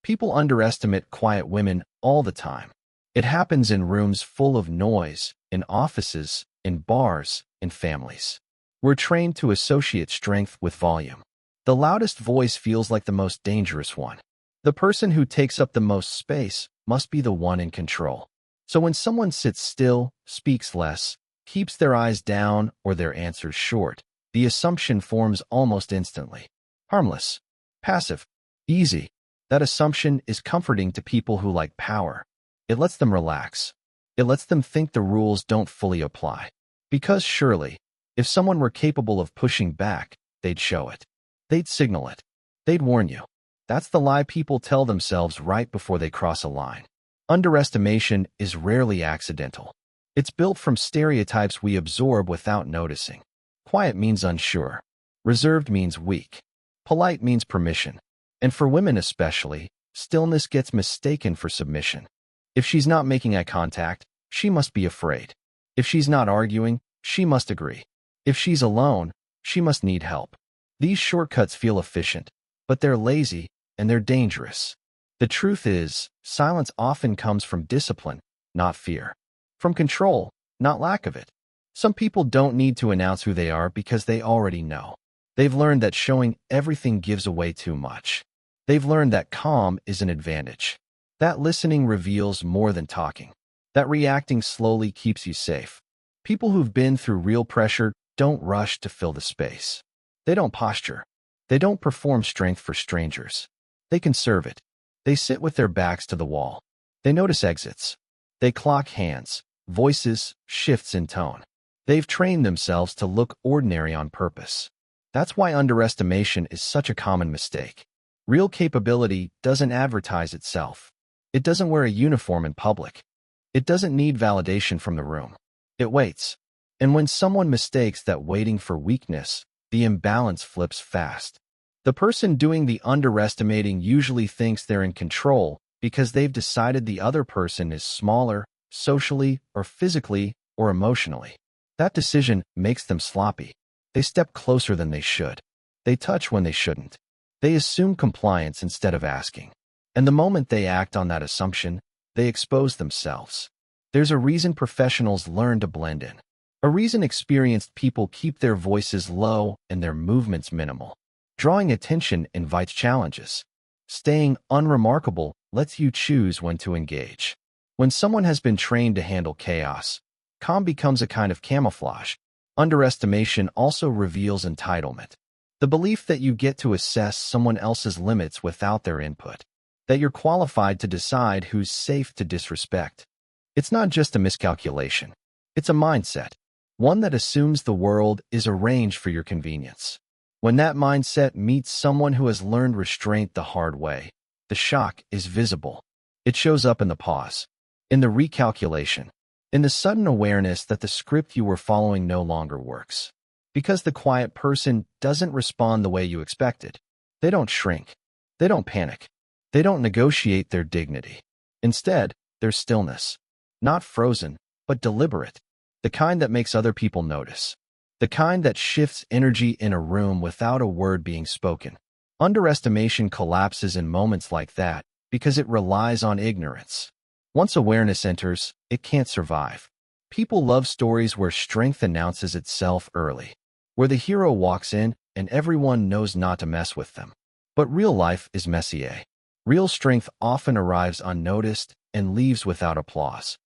People underestimate quiet women all the time. It happens in rooms full of noise, in offices, in bars, in families. We're trained to associate strength with volume. The loudest voice feels like the most dangerous one. The person who takes up the most space must be the one in control. So when someone sits still, speaks less, keeps their eyes down or their answers short, the assumption forms almost instantly. Harmless, passive, easy. That assumption is comforting to people who like power. It lets them relax. It lets them think the rules don't fully apply. Because surely, if someone were capable of pushing back, they'd show it. They'd signal it. They'd warn you. That's the lie people tell themselves right before they cross a line. Underestimation is rarely accidental. It's built from stereotypes we absorb without noticing. Quiet means unsure. Reserved means weak. Polite means permission. And for women especially, stillness gets mistaken for submission. If she's not making eye contact, she must be afraid. If she's not arguing, she must agree. If she's alone, she must need help. These shortcuts feel efficient, but they're lazy and they're dangerous. The truth is, silence often comes from discipline, not fear. From control, not lack of it. Some people don't need to announce who they are because they already know. They've learned that showing everything gives away too much. They've learned that calm is an advantage. That listening reveals more than talking. That reacting slowly keeps you safe. People who've been through real pressure don't rush to fill the space. They don't posture. They don't perform strength for strangers. They conserve it. They sit with their backs to the wall. They notice exits. They clock hands, voices, shifts in tone. They've trained themselves to look ordinary on purpose. That's why underestimation is such a common mistake. Real capability doesn't advertise itself. It doesn't wear a uniform in public. It doesn't need validation from the room. It waits. And when someone mistakes that waiting for weakness, the imbalance flips fast. The person doing the underestimating usually thinks they're in control because they've decided the other person is smaller, socially or physically or emotionally. That decision makes them sloppy. They step closer than they should. They touch when they shouldn't. They assume compliance instead of asking. And the moment they act on that assumption, they expose themselves. There's a reason professionals learn to blend in. A reason experienced people keep their voices low and their movements minimal. Drawing attention invites challenges. Staying unremarkable lets you choose when to engage. When someone has been trained to handle chaos, calm becomes a kind of camouflage. Underestimation also reveals entitlement. The belief that you get to assess someone else's limits without their input. That you're qualified to decide who's safe to disrespect. It's not just a miscalculation. It's a mindset. One that assumes the world is arranged for your convenience. When that mindset meets someone who has learned restraint the hard way, the shock is visible. It shows up in the pause, in the recalculation, in the sudden awareness that the script you were following no longer works. Because the quiet person doesn't respond the way you expected. They don't shrink. They don't panic. They don't negotiate their dignity. Instead, there's stillness. Not frozen, but deliberate. The kind that makes other people notice. The kind that shifts energy in a room without a word being spoken. Underestimation collapses in moments like that because it relies on ignorance. Once awareness enters, it can't survive. People love stories where strength announces itself early, where the hero walks in and everyone knows not to mess with them. But real life is messier. Real strength often arrives unnoticed and leaves without applause.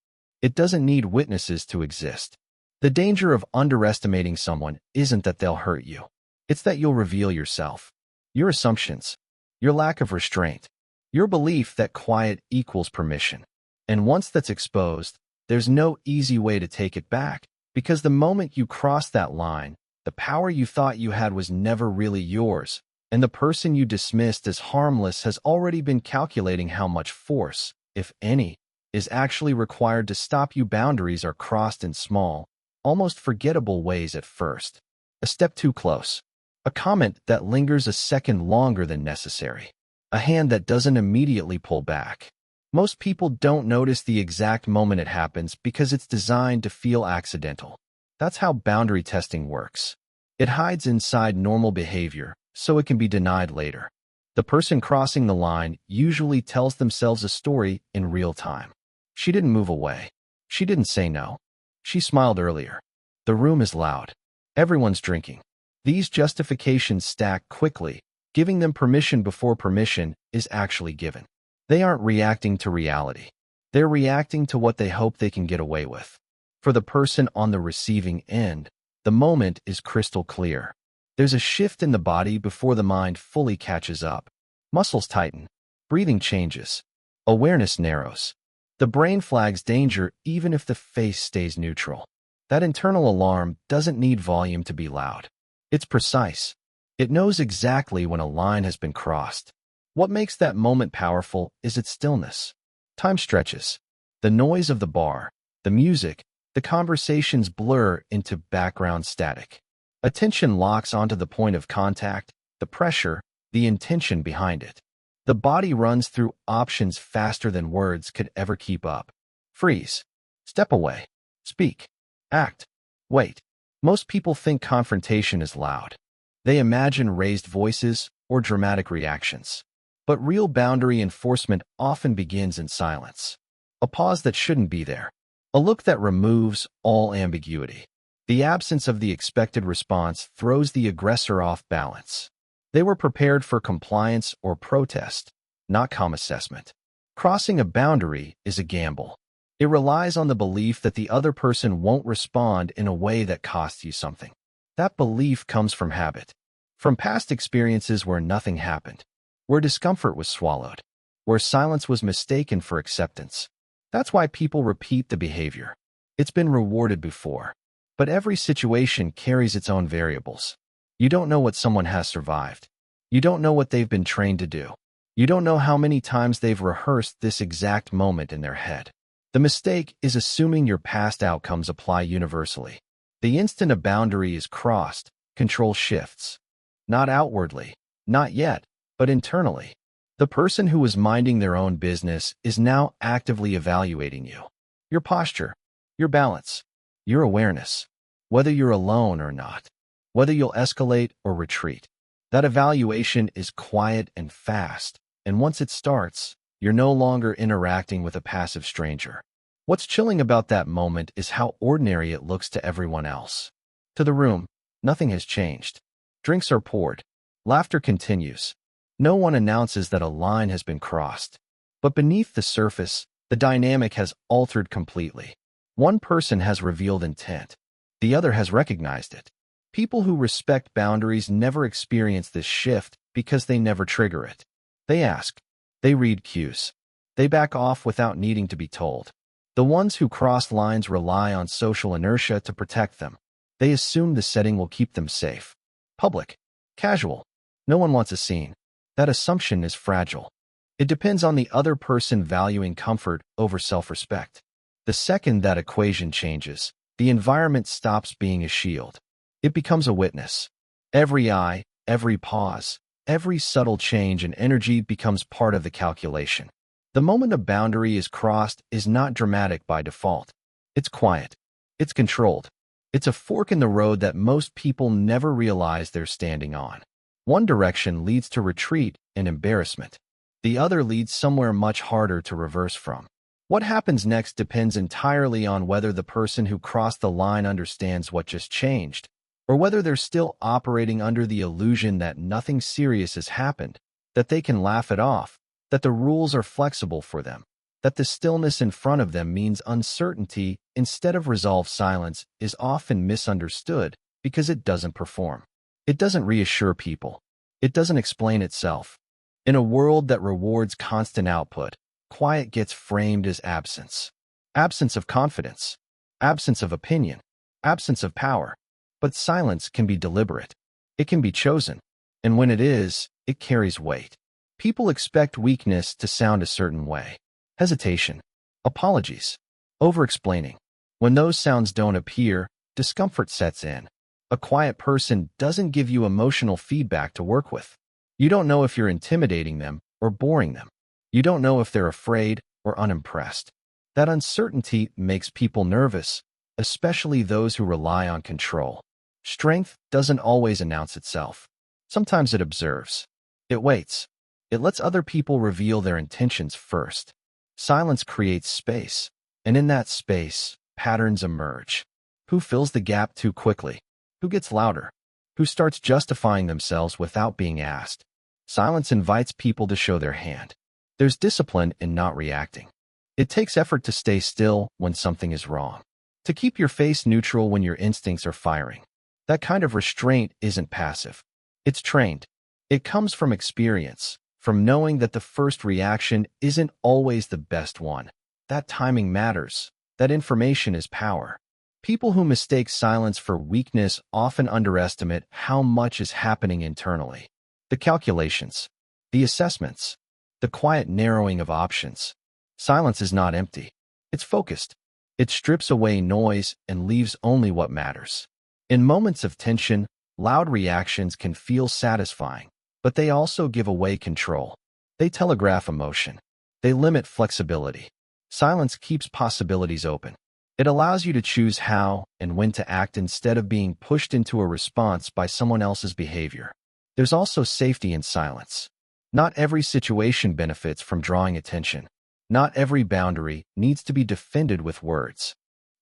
It doesn't need witnesses to exist. The danger of underestimating someone isn't that they'll hurt you. It's that you'll reveal yourself, your assumptions, your lack of restraint, your belief that quiet equals permission. And once that's exposed, there's no easy way to take it back, because the moment you cross that line, the power you thought you had was never really yours, and the person you dismissed as harmless has already been calculating how much force, if any, is actually required to stop you. Boundaries are crossed in small, almost forgettable ways at first. A step too close. A comment that lingers a second longer than necessary. A hand that doesn't immediately pull back. Most people don't notice the exact moment it happens because it's designed to feel accidental. That's how boundary testing works. It hides inside normal behavior, so it can be denied later. The person crossing the line usually tells themselves a story in real time. She didn't move away. She didn't say no. She smiled earlier. The room is loud. Everyone's drinking. These justifications stack quickly, giving them permission before permission is actually given. They aren't reacting to reality. They're reacting to what they hope they can get away with. For the person on the receiving end, the moment is crystal clear. There's a shift in the body before the mind fully catches up. Muscles tighten. Breathing changes. Awareness narrows. The brain flags danger even if the face stays neutral. That internal alarm doesn't need volume to be loud. It's precise. It knows exactly when a line has been crossed. What makes that moment powerful is its stillness. Time stretches. The noise of the bar, the music, the conversations blur into background static. Attention locks onto the point of contact, the pressure, the intention behind it. The body runs through options faster than words could ever keep up. Freeze. Step away. Speak. Act. Wait. Most people think confrontation is loud. They imagine raised voices or dramatic reactions. But real boundary enforcement often begins in silence. A pause that shouldn't be there. A look that removes all ambiguity. The absence of the expected response throws the aggressor off balance. They were prepared for compliance or protest, not calm assessment. Crossing a boundary is a gamble. It relies on the belief that the other person won't respond in a way that costs you something. That belief comes from habit, from past experiences where nothing happened, where discomfort was swallowed, where silence was mistaken for acceptance. That's why people repeat the behavior. It's been rewarded before. But every situation carries its own variables. You don't know what someone has survived. You don't know what they've been trained to do. You don't know how many times they've rehearsed this exact moment in their head. The mistake is assuming your past outcomes apply universally. The instant a boundary is crossed, control shifts. Not outwardly, not yet, but internally. The person who was minding their own business is now actively evaluating you. Your posture, your balance, your awareness, whether you're alone or not, whether you'll escalate or retreat. That evaluation is quiet and fast, and once it starts, you're no longer interacting with a passive stranger. What's chilling about that moment is how ordinary it looks to everyone else. To the room, nothing has changed. Drinks are poured. Laughter continues. No one announces that a line has been crossed. But beneath the surface, the dynamic has altered completely. One person has revealed intent. The other has recognized it. People who respect boundaries never experience this shift because they never trigger it. They ask. They read cues. They back off without needing to be told. The ones who cross lines rely on social inertia to protect them. They assume the setting will keep them safe. Public. Casual. No one wants a scene. That assumption is fragile. It depends on the other person valuing comfort over self-respect. The second that equation changes, the environment stops being a shield. It becomes a witness. Every eye, every pause, every subtle change in energy becomes part of the calculation. The moment a boundary is crossed is not dramatic by default. It's quiet. It's controlled. It's a fork in the road that most people never realize they're standing on. One direction leads to retreat and embarrassment. The other leads somewhere much harder to reverse from. What happens next depends entirely on whether the person who crossed the line understands what just changed, or whether they're still operating under the illusion that nothing serious has happened, that they can laugh it off, that the rules are flexible for them, that the stillness in front of them means uncertainty instead of resolved. Silence is often misunderstood because it doesn't perform. It doesn't reassure people. It doesn't explain itself. In a world that rewards constant output, quiet gets framed as absence. Absence of confidence. Absence of opinion. Absence of power. But silence can be deliberate. It can be chosen. And when it is, it carries weight. People expect weakness to sound a certain way. Hesitation. Apologies. Over-explaining. When those sounds don't appear, discomfort sets in. A quiet person doesn't give you emotional feedback to work with. You don't know if you're intimidating them or boring them. You don't know if they're afraid or unimpressed. That uncertainty makes people nervous, especially those who rely on control. Strength doesn't always announce itself. Sometimes it observes. It waits. It lets other people reveal their intentions first. Silence creates space, and in that space, patterns emerge. Who fills the gap too quickly? Who gets louder? Who starts justifying themselves without being asked? Silence invites people to show their hand. There's discipline in not reacting. It takes effort to stay still when something is wrong, to keep your face neutral when your instincts are firing. That kind of restraint isn't passive. It's trained. It comes from experience, from knowing that the first reaction isn't always the best one. That timing matters. That information is power. People who mistake silence for weakness often underestimate how much is happening internally. The calculations, the assessments, the quiet narrowing of options. Silence is not empty. It's focused. It strips away noise and leaves only what matters. In moments of tension, loud reactions can feel satisfying, but they also give away control. They telegraph emotion. They limit flexibility. Silence keeps possibilities open. It allows you to choose how and when to act instead of being pushed into a response by someone else's behavior. There's also safety in silence. Not every situation benefits from drawing attention. Not every boundary needs to be defended with words.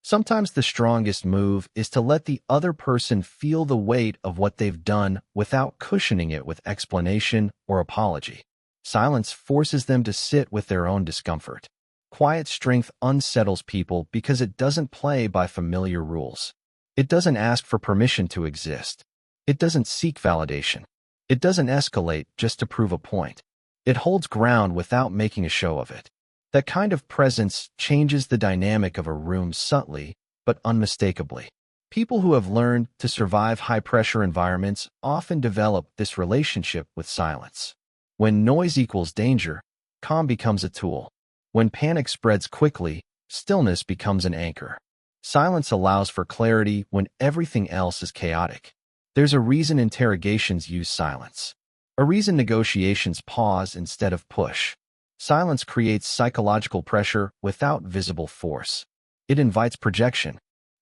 Sometimes the strongest move is to let the other person feel the weight of what they've done without cushioning it with explanation or apology. Silence forces them to sit with their own discomfort. Quiet strength unsettles people because it doesn't play by familiar rules. It doesn't ask for permission to exist. It doesn't seek validation. It doesn't escalate just to prove a point. It holds ground without making a show of it. That kind of presence changes the dynamic of a room subtly, but unmistakably. People who have learned to survive high-pressure environments often develop this relationship with silence. When noise equals danger, calm becomes a tool. When panic spreads quickly, stillness becomes an anchor. Silence allows for clarity when everything else is chaotic. There's a reason interrogations use silence. A reason negotiations pause instead of push. Silence creates psychological pressure without visible force. It invites projection.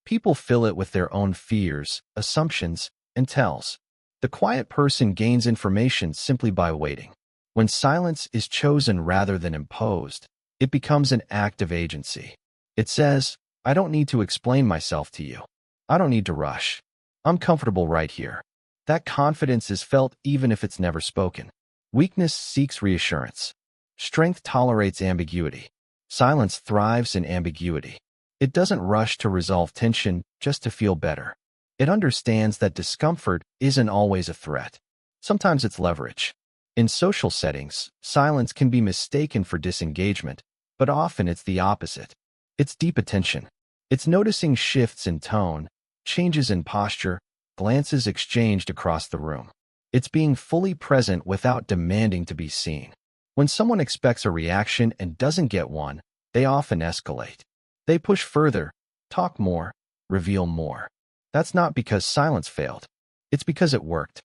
People fill it with their own fears, assumptions, and tells. The quiet person gains information simply by waiting. When silence is chosen rather than imposed, it becomes an act of agency. It says, I don't need to explain myself to you. I don't need to rush. I'm comfortable right here. That confidence is felt even if it's never spoken. Weakness seeks reassurance. Strength tolerates ambiguity. Silence thrives in ambiguity. It doesn't rush to resolve tension just to feel better. It understands that discomfort isn't always a threat. Sometimes it's leverage. In social settings, silence can be mistaken for disengagement, but often it's the opposite. It's deep attention. It's noticing shifts in tone, changes in posture, glances exchanged across the room. It's being fully present without demanding to be seen. When someone expects a reaction and doesn't get one, they often escalate. They push further, talk more, reveal more. That's not because silence failed. It's because it worked.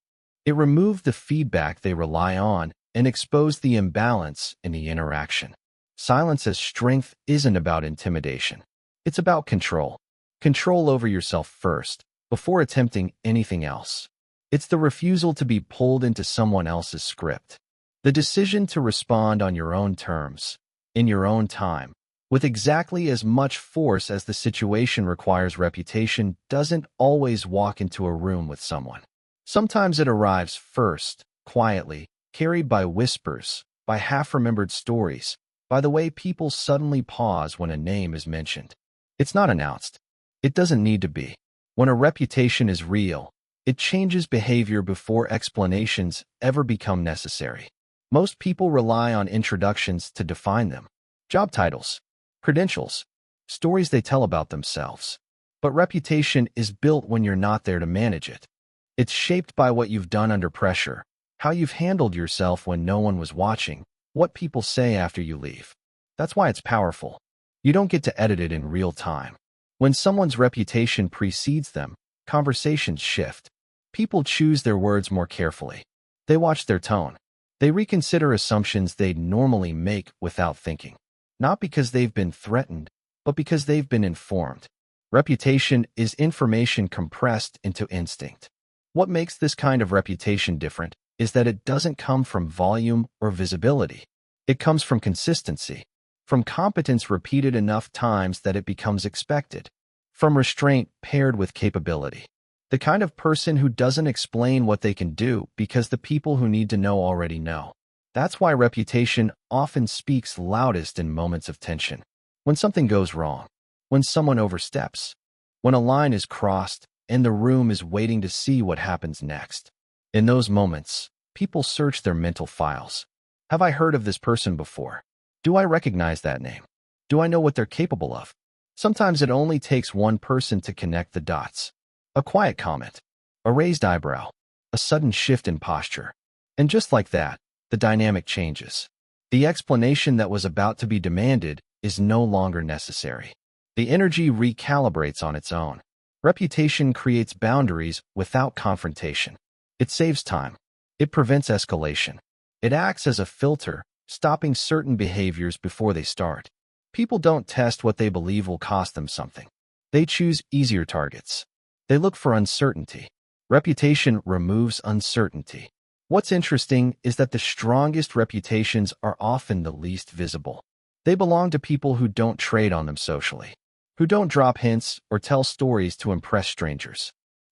It removed the feedback they rely on and exposed the imbalance in the interaction. Silence as strength isn't about intimidation. It's about control. Control over yourself first, before attempting anything else. It's the refusal to be pulled into someone else's script. The decision to respond on your own terms, in your own time, with exactly as much force as the situation requires. Reputation doesn't always walk into a room with someone. Sometimes it arrives first, quietly, carried by whispers, by half-remembered stories, by the way people suddenly pause when a name is mentioned. It's not announced. It doesn't need to be. When a reputation is real, it changes behavior before explanations ever become necessary. Most people rely on introductions to define them. Job titles, credentials, stories they tell about themselves. But reputation is built when you're not there to manage it. It's shaped by what you've done under pressure, how you've handled yourself when no one was watching, what people say after you leave. That's why it's powerful. You don't get to edit it in real time. When someone's reputation precedes them, conversations shift. People choose their words more carefully. They watch their tone. They reconsider assumptions they'd normally make without thinking. Not because they've been threatened, but because they've been informed. Reputation is information compressed into instinct. What makes this kind of reputation different? is that it doesn't come from volume or visibility. It comes from consistency, from competence repeated enough times that it becomes expected, from restraint paired with capability. The kind of person who doesn't explain what they can do because the people who need to know already know. That's why reputation often speaks loudest in moments of tension. When something goes wrong, when someone oversteps, when a line is crossed and the room is waiting to see what happens next. In those moments, people search their mental files. Have I heard of this person before? Do I recognize that name? Do I know what they're capable of? Sometimes it only takes one person to connect the dots. A quiet comment, a raised eyebrow, a sudden shift in posture. And just like that, the dynamic changes. The explanation that was about to be demanded is no longer necessary. The energy recalibrates on its own. Reputation creates boundaries without confrontation. It saves time. It prevents escalation. It acts as a filter, stopping certain behaviors before they start. People don't test what they believe will cost them something. They choose easier targets. They look for uncertainty. Reputation removes uncertainty. What's interesting is that the strongest reputations are often the least visible. They belong to people who don't trade on them socially, who don't drop hints or tell stories to impress strangers.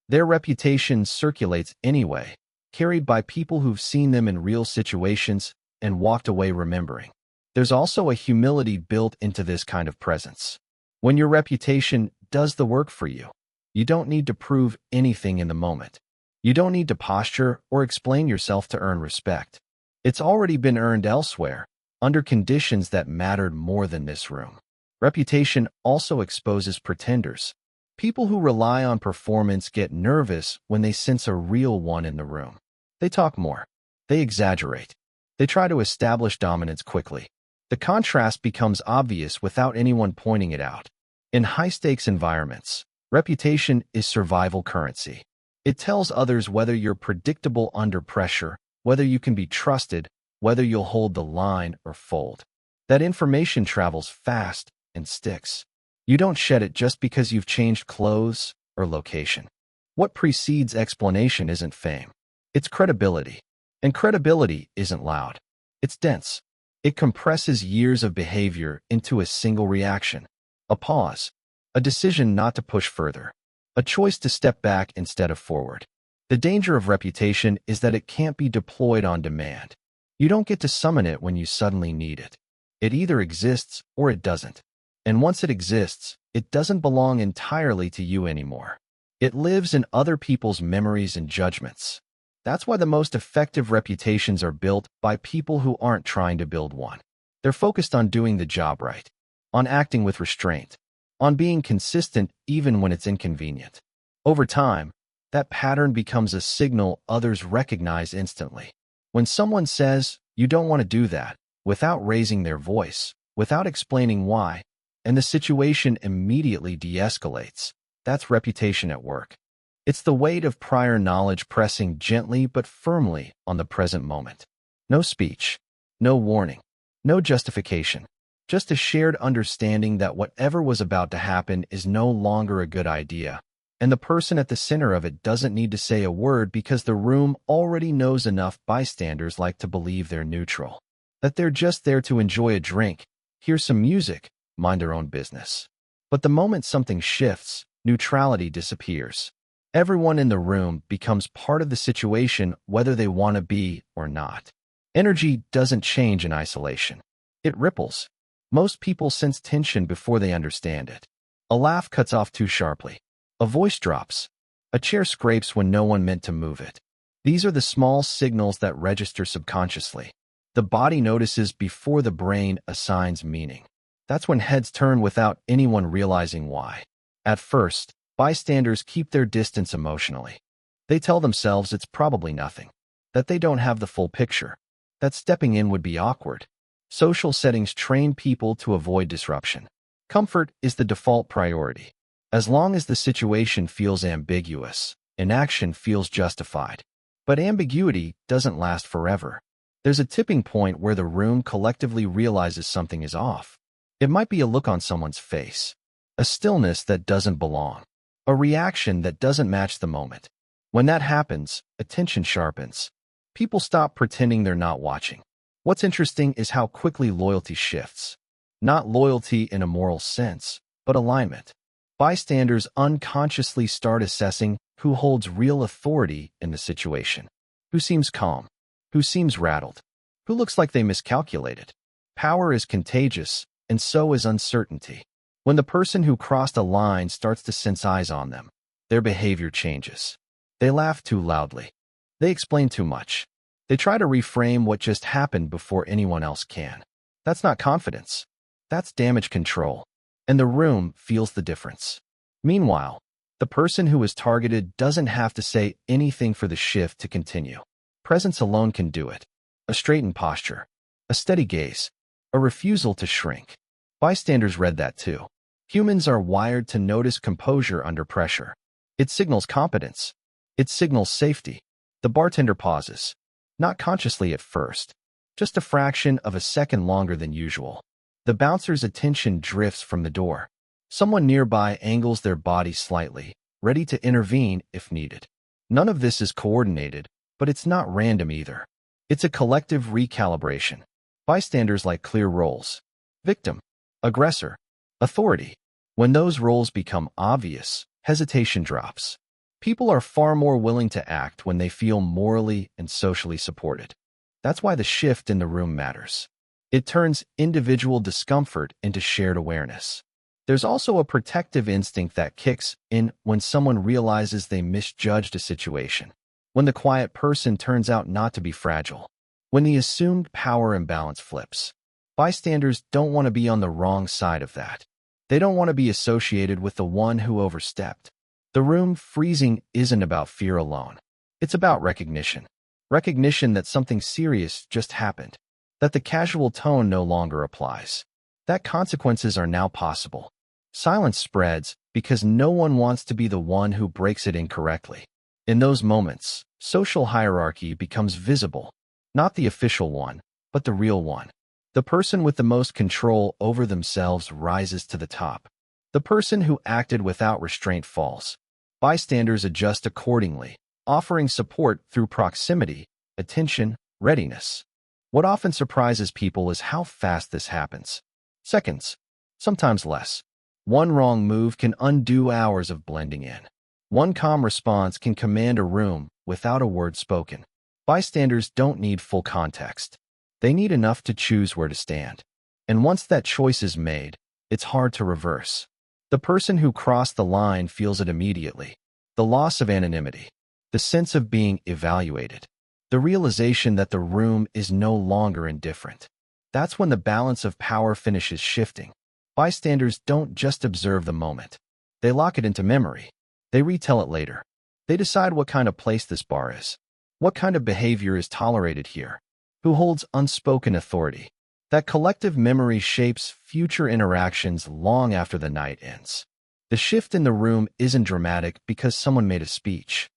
Their reputation circulates anyway, carried by people who've seen them in real situations and walked away remembering. There's also a humility built into this kind of presence. When your reputation does the work for you, you don't need to prove anything in the moment. You don't need to posture or explain yourself to earn respect. It's already been earned elsewhere, under conditions that mattered more than this room. Reputation also exposes pretenders. People who rely on performance get nervous when they sense a real one in the room. They talk more. They exaggerate. They try to establish dominance quickly. The contrast becomes obvious without anyone pointing it out. In high-stakes environments, reputation is survival currency. It tells others whether you're predictable under pressure, whether you can be trusted, whether you'll hold the line or fold. That information travels fast and sticks. You don't shed it just because you've changed clothes or location. What precedes explanation isn't fame. It's credibility. And credibility isn't loud. It's dense. It compresses years of behavior into a single reaction. A pause. A decision not to push further. A choice to step back instead of forward. The danger of reputation is that it can't be deployed on demand. You don't get to summon it when you suddenly need it. It either exists or it doesn't. And once it exists, it doesn't belong entirely to you anymore. It lives in other people's memories and judgments. That's why the most effective reputations are built by people who aren't trying to build one. They're focused on doing the job right, on acting with restraint, on being consistent even when it's inconvenient. Over time, that pattern becomes a signal others recognize instantly. When someone says, "You don't want to do that," without raising their voice, without explaining why, and the situation immediately de-escalates, that's reputation at work. It's the weight of prior knowledge pressing gently but firmly on the present moment. No speech, no warning, no justification. Just a shared understanding that whatever was about to happen is no longer a good idea, and the person at the center of it doesn't need to say a word because the room already knows enough bystanders like to believe they're neutral, that they're just there to enjoy a drink, hear some music, mind their own business. But the moment something shifts, neutrality disappears. Everyone in the room becomes part of the situation whether they want to be or not. Energy doesn't change in isolation. It ripples. Most people sense tension before they understand it. A laugh cuts off too sharply. A voice drops. A chair scrapes when no one meant to move it. These are the small signals that register subconsciously. The body notices before the brain assigns meaning. That's when heads turn without anyone realizing why. At first, bystanders keep their distance emotionally. They tell themselves it's probably nothing, that they don't have the full picture, that stepping in would be awkward. Social settings train people to avoid disruption. Comfort is the default priority. As long as the situation feels ambiguous, inaction feels justified. But ambiguity doesn't last forever. There's a tipping point where the room collectively realizes something is off. It might be a look on someone's face, a stillness that doesn't belong, a reaction that doesn't match the moment. When that happens, attention sharpens. People stop pretending they're not watching. What's interesting is how quickly loyalty shifts. Not loyalty in a moral sense, but alignment. Bystanders unconsciously start assessing who holds real authority in the situation. Who seems calm? Who seems rattled? Who looks like they miscalculated? Power is contagious, and so is uncertainty. When the person who crossed a line starts to sense eyes on them, their behavior changes. They laugh too loudly. They explain too much. They try to reframe what just happened before anyone else can. That's not confidence. That's damage control. And the room feels the difference. Meanwhile, the person who is targeted doesn't have to say anything for the shift to continue. Presence alone can do it. A straightened posture, a steady gaze, a refusal to shrink. Bystanders read that too. Humans are wired to notice composure under pressure. It signals competence. It signals safety. The bartender pauses. Not consciously at first. Just a fraction of a second longer than usual. The bouncer's attention drifts from the door. Someone nearby angles their body slightly, ready to intervene if needed. None of this is coordinated, but it's not random either. It's a collective recalibration. Bystanders like clear roles. Victim, aggressor, authority. When those roles become obvious, hesitation drops. People are far more willing to act when they feel morally and socially supported. That's why the shift in the room matters. It turns individual discomfort into shared awareness. There's also a protective instinct that kicks in when someone realizes they misjudged a situation. When the quiet person turns out not to be fragile. When the assumed power imbalance flips. Bystanders don't want to be on the wrong side of that. They don't want to be associated with the one who overstepped. The room freezing isn't about fear alone. It's about recognition. Recognition that something serious just happened. That the casual tone no longer applies. That consequences are now possible. Silence spreads because no one wants to be the one who breaks it incorrectly. In those moments, social hierarchy becomes visible. Not the official one, but the real one. The person with the most control over themselves rises to the top. The person who acted without restraint falls. Bystanders adjust accordingly, offering support through proximity, attention, readiness. What often surprises people is how fast this happens. Seconds, sometimes less. One wrong move can undo hours of blending in. One calm response can command a room without a word spoken. Bystanders don't need full context. They need enough to choose where to stand. And once that choice is made, it's hard to reverse. The person who crossed the line feels it immediately. The loss of anonymity. The sense of being evaluated. The realization that the room is no longer indifferent. That's when the balance of power finishes shifting. Bystanders don't just observe the moment. They lock it into memory. They retell it later. They decide what kind of place this bar is. What kind of behavior is tolerated here? Who holds unspoken authority? That collective memory shapes future interactions long after the night ends. The shift in the room isn't dramatic because someone made a speech.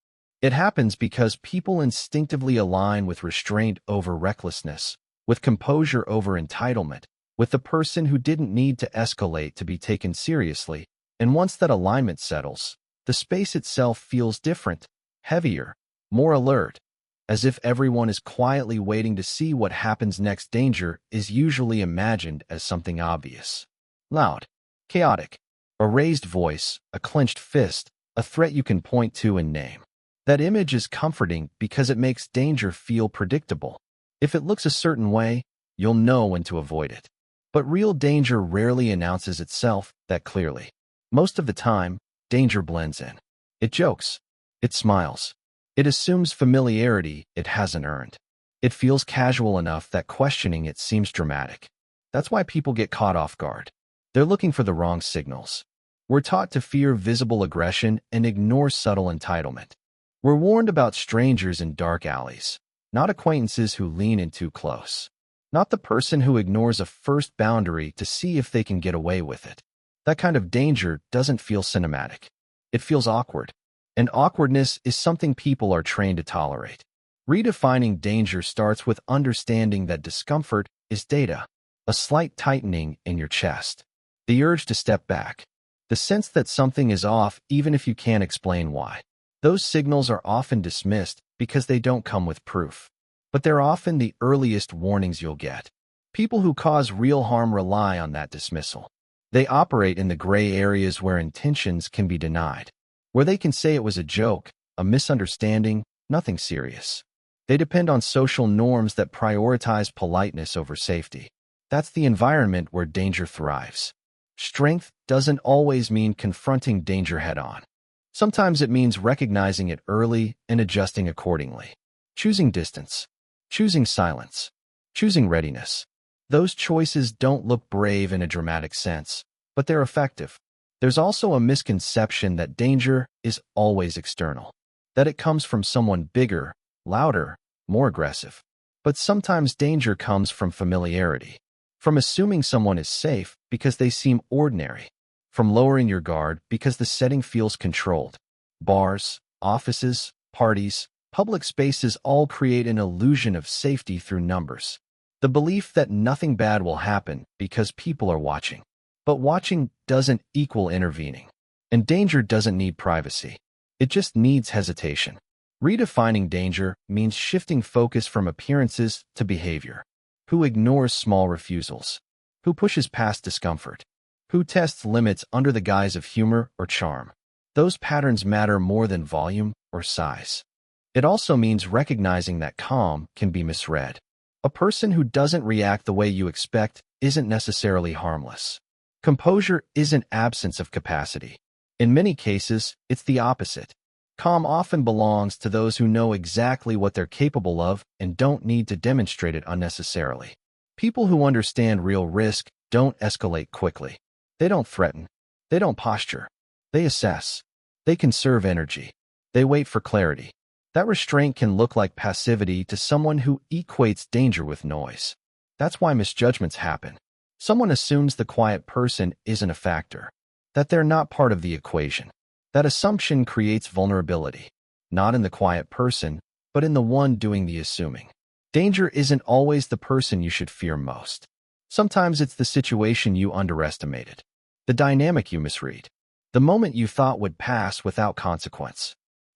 It happens because people instinctively align with restraint over recklessness, with composure over entitlement, with the person who didn't need to escalate to be taken seriously. And once that alignment settles, the space itself feels different, heavier, more alert, as if everyone is quietly waiting to see what happens next. Danger is usually imagined as something obvious. Loud, chaotic, a raised voice, a clenched fist, a threat you can point to and name. That image is comforting because it makes danger feel predictable. If it looks a certain way, you'll know when to avoid it. But real danger rarely announces itself that clearly. Most of the time, danger blends in. It jokes. It smiles. It assumes familiarity it hasn't earned. It feels casual enough that questioning it seems dramatic. That's why people get caught off guard. They're looking for the wrong signals. We're taught to fear visible aggression and ignore subtle entitlement. We're warned about strangers in dark alleys, not acquaintances who lean in too close. Not the person who ignores a first boundary to see if they can get away with it. That kind of danger doesn't feel cinematic. It feels awkward. And awkwardness is something people are trained to tolerate. Redefining danger starts with understanding that discomfort is data, a slight tightening in your chest, the urge to step back, the sense that something is off even if you can't explain why. Those signals are often dismissed because they don't come with proof. but they're often the earliest warnings you'll get. People who cause real harm rely on that dismissal. They operate in the gray areas where intentions can be denied, where they can say it was a joke, a misunderstanding, nothing serious. They depend on social norms that prioritize politeness over safety. That's the environment where danger thrives. Strength doesn't always mean confronting danger head-on. Sometimes it means recognizing it early and adjusting accordingly. Choosing distance, choosing silence, choosing readiness. Those choices don't look brave in a dramatic sense, but they're effective. There's also a misconception that danger is always external, that it comes from someone bigger, louder, more aggressive. But sometimes danger comes from familiarity, from assuming someone is safe because they seem ordinary, from lowering your guard because the setting feels controlled. Bars, offices, parties, public spaces all create an illusion of safety through numbers. The belief that nothing bad will happen because people are watching. But watching doesn't equal intervening. And danger doesn't need privacy. It just needs hesitation. Redefining danger means shifting focus from appearances to behavior. Who ignores small refusals? Who pushes past discomfort? Who tests limits under the guise of humor or charm? Those patterns matter more than volume or size. It also means recognizing that calm can be misread. A person who doesn't react the way you expect isn't necessarily harmless. Composure isn't absence of capacity. In many cases, it's the opposite. Calm often belongs to those who know exactly what they're capable of and don't need to demonstrate it unnecessarily. People who understand real risk don't escalate quickly. They don't threaten. They don't posture. They assess. They conserve energy. They wait for clarity. That restraint can look like passivity to someone who equates danger with noise. That's why misjudgments happen. Someone assumes the quiet person isn't a factor, that they're not part of the equation. That assumption creates vulnerability, not in the quiet person, but in the one doing the assuming. Danger isn't always the person you should fear most. Sometimes it's the situation you underestimated, the dynamic you misread, the moment you thought would pass without consequence.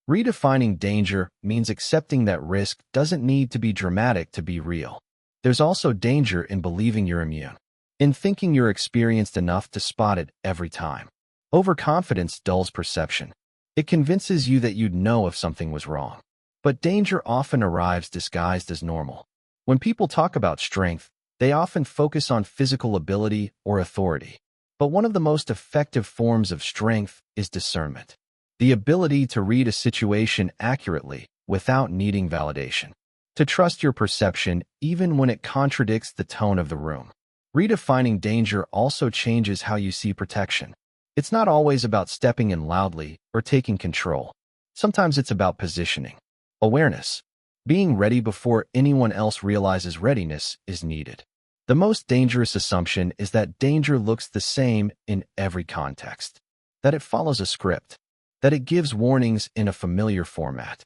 Redefining danger means accepting that risk doesn't need to be dramatic to be real. There's also danger in believing you're immune, in thinking you're experienced enough to spot it every time. Overconfidence dulls perception. It convinces you that you'd know if something was wrong. But danger often arrives disguised as normal. When people talk about strength, they often focus on physical ability or authority. But one of the most effective forms of strength is discernment. The ability to read a situation accurately without needing validation. To trust your perception even when it contradicts the tone of the room. Redefining danger also changes how you see protection. It's not always about stepping in loudly or taking control. Sometimes it's about positioning. Awareness. Being ready before anyone else realizes readiness is needed. The most dangerous assumption is that danger looks the same in every context. That it follows a script. That it gives warnings in a familiar format.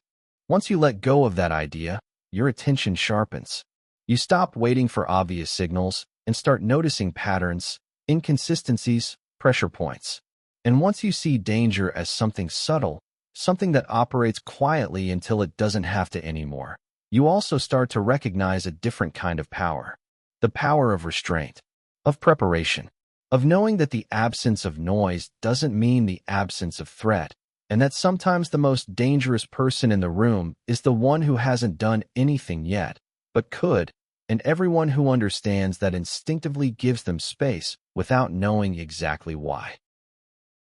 Once you let go of that idea, your attention sharpens. You stop waiting for obvious signals and start noticing patterns, inconsistencies, pressure points. And once you see danger as something subtle, something that operates quietly until it doesn't have to anymore, you also start to recognize a different kind of power. The power of restraint, of preparation, of knowing that the absence of noise doesn't mean the absence of threat, and that sometimes the most dangerous person in the room is the one who hasn't done anything yet, but could, and everyone who understands that instinctively gives them space without knowing exactly why.